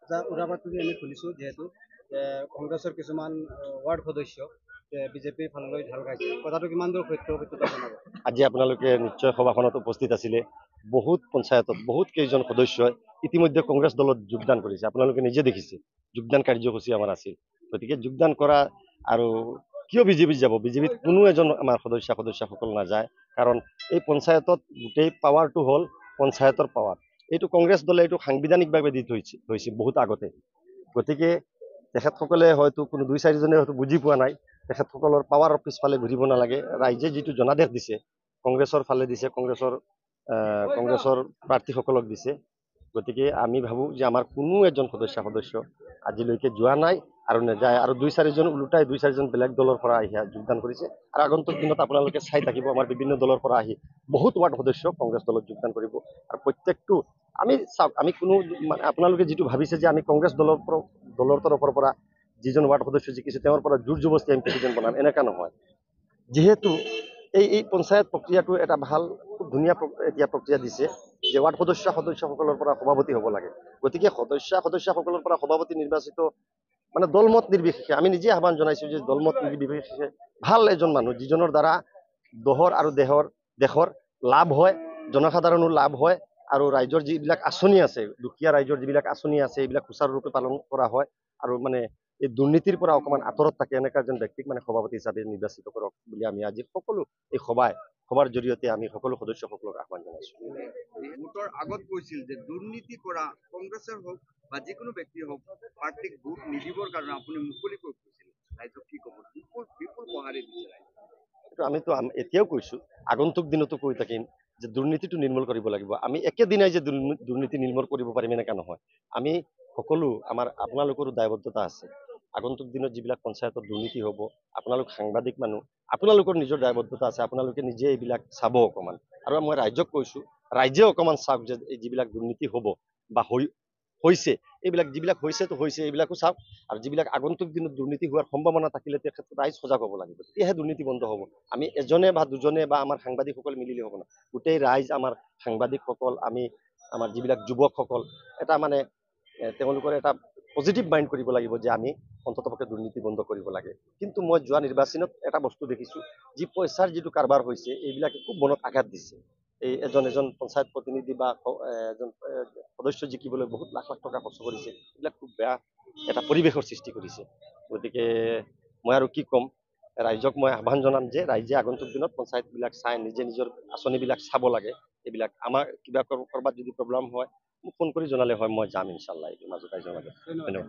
উৰাবাতৰি আমি শুনিছোঁ যিহেতু কংগ্ৰেছৰ কিছুমান ৱাৰ্ড সদস্য বিজেপিৰ ফাললৈ ঢাল খাইছে। কথাটো কিমান দূৰ সত্যতা জনাব? আজি আপোনালোকে নিশ্চয় সভাখনত উপস্থিত আছিলে। বহুত পঞ্চায়তত বহুত কেইজন সদস্যই ইতিমধ্যে কংগ্ৰেছ দলত যোগদান কৰিছে। আপোনালোকে নিজে দেখিছে যোগদান কাৰ্যসূচী আমাৰ আছিল। গতিকে যোগদান কৰা আৰু কিয় বিজেপিত যাব? বিজেপিত কোনো এজন আমাৰ সদস্যসকল নাযায়। কাৰণ এই পঞ্চায়তত গোটেই পাৱাৰটো হ'ল পঞ্চায়তৰ পাৱাৰ। এইটো কংগ্ৰেছ দলে এইটো সাংবিধানিকভাৱে দি থৈছে বহুত আগতে। গতিকে তেখেতসকলে হয়তো কোনো দুই চাৰিজনে হয়তো বুজি পোৱা নাই। তেখেতসকলৰ পাৱাৰৰ পিছফালে ঘূৰিব নালাগে। ৰাইজে যিটো জনাদেশ দিছে কংগ্ৰেছৰ ফালে দিছে, কংগ্ৰেছৰ প্ৰাৰ্থীসকলক দিছে। গতিকে আমি ভাবোঁ যে আমাৰ কোনো এজন সদস্য আজিলৈকে যোৱা নাই আৰু নাযায়। আৰু দুই চাৰিজন বেলেগ দলৰ পৰা আহি যোগদান কৰিছে। আৰু আগন্তুক দিনত আপোনালোকে চাই থাকিব আমাৰ বিভিন্ন দলৰ পৰা আহি বহুত ৱাৰ্ড সদস্য কংগ্ৰেছ দলত যোগদান কৰিব। আৰু প্ৰত্যেকটো আমি চাওক, আমি কোনো আপোনালোকে যিটো ভাবিছে যে আমি কংগ্ৰেছ দলৰ তৰফৰ পৰা যিজন ৱাৰ্ড সদস্য জিকিছে তেওঁৰ পৰা জোৰ জবস্তি আমি প্ৰেচিডেণ্ট বনাম, এনেকুৱা নহয়। যিহেতু এই পঞ্চায়ত প্ৰক্ৰিয়াটো এটা ভাল খুব ধুনীয়া এতিয়া প্ৰক্ৰিয়া দিছে যে ৱাৰ্ড সদস্যসকলৰ পৰা সভাপতি হ'ব লাগে। গতিকে সদস্যসকলৰ পৰা সভাপতি নিৰ্বাচিত মানে দলমত নিৰ্বিশেষে আমি নিজে আহ্বান জনাইছোঁ যে দলমত নিৰ্বিশেষে ভাল এজন মানুহ যিজনৰ দ্বাৰা দহৰ আৰু দেশৰ লাভ হয়, জনসাধাৰণৰ লাভ হয় আৰু ৰাইজৰ যিবিলাক আঁচনি আছে, দুখীয়া ৰাইজৰ যিবিলাক আঁচনি আছে এইবিলাক সুচাৰুৰূপে পালন কৰা হয় আৰু মানে এই দুৰ্নীতিৰ পৰা অকণমান আঁতৰত থাকে এনেকুৱা এজন ব্যক্তিক মানে সভাপতি হিচাপে নিৰ্বাচিত কৰক বুলি আমি আজি সকলো এই সভাৰ জৰিয়তে আমি সকলো সদস্যসকলক আহ্বান জনাইছোঁ। ভোটৰ আগত কৈছিল যে দুৰ্নীতি কৰা কংগ্ৰেছৰ হওক বা যিকোনো ব্যক্তি হওক পাৰ্টিক ভোট নিদিবৰ কাৰণে আপুনি মুকলিকৈ কৈছিল। ৰাইজক কি ক'ব? বিপুল সঁহাৰি দিছে ৰাইজে। আমিতো এতিয়াও কৈছোঁ, আগন্তুক দিনতো কৈ থাকিম যে দুৰ্নীতিটো নিৰ্মূল কৰিব লাগিব। আমি একেদিনাই যে দুৰ্নীতি নিৰ্মূল কৰিব পাৰিম এনেকুৱা নহয়। আমি সকলো আপোনালোকৰো দায়বদ্ধতা আছে। আগন্তুক দিনত যিবিলাক পঞ্চায়তত দুৰ্নীতি হ'ব, আপোনালোক সাংবাদিক মানুহ, আপোনালোকৰ নিজৰ দায়বদ্ধতা আছে। আপোনালোকে নিজে এইবিলাক চাব অকণমান। আৰু মই ৰাইজক কৈছোঁ, ৰাইজে অকণমান চাওক যে এই যিবিলাক দুৰ্নীতি হ'ব বা হৈছে এইবিলাক যিবিলাক হৈছেতো হৈছে এইবিলাকো চাওক। আৰু যিবিলাক আগন্তুক দিনত দুৰ্নীতি হোৱাৰ সম্ভাৱনা থাকিলে সেই ক্ষেত্ৰত ৰাইজ সজাগ হ'ব লাগিব, তেতিয়াহে দুৰ্নীতি বন্ধ হ'ব। আমি এজনে বা দুজনে বা আমাৰ সাংবাদিকসকল মিলিলে হ'ব না, গোটেই ৰাইজ আমাৰ সাংবাদিকসকল আমাৰ যিবিলাক যুৱকসকল এটা মানে তেওঁলোকৰ এটা পজিটিভ মাইণ্ড কৰিব লাগিব যে আমি অন্ততঃপক্ষে দুৰ্নীতি বন্ধ কৰিব লাগে। কিন্তু মই যোৱা নিৰ্বাচনত এটা বস্তু দেখিছোঁ, যি পইচাৰ যিটো কাৰবাৰ হৈছে এইবিলাকে খুব মনত আঘাত দিছে। এই এজন পঞ্চায়ত প্ৰতিনিধি বা এজন সদস্য জিকিবলৈ বহুত লাখ লাখ টকা খৰচ কৰিছে, এইবিলাক খুব বেয়া এটা পৰিৱেশৰ সৃষ্টি কৰিছে। গতিকে মই আৰু কি ক'ম, ৰাইজক মই আহ্বান জনাম যে ৰাইজে আগন্তুক দিনত পঞ্চায়তবিলাক চাই নিজে নিজৰ আঁচনিবিলাক চাব লাগে। এইবিলাক আমাৰ কিবা ক'ৰবাত যদি প্ৰব্লেম হয় মোক ফোন কৰি জনালে হয়, মই যাম ইনশাল্লাহ এইটো মাজতে জনাব। ধন্যবাদ।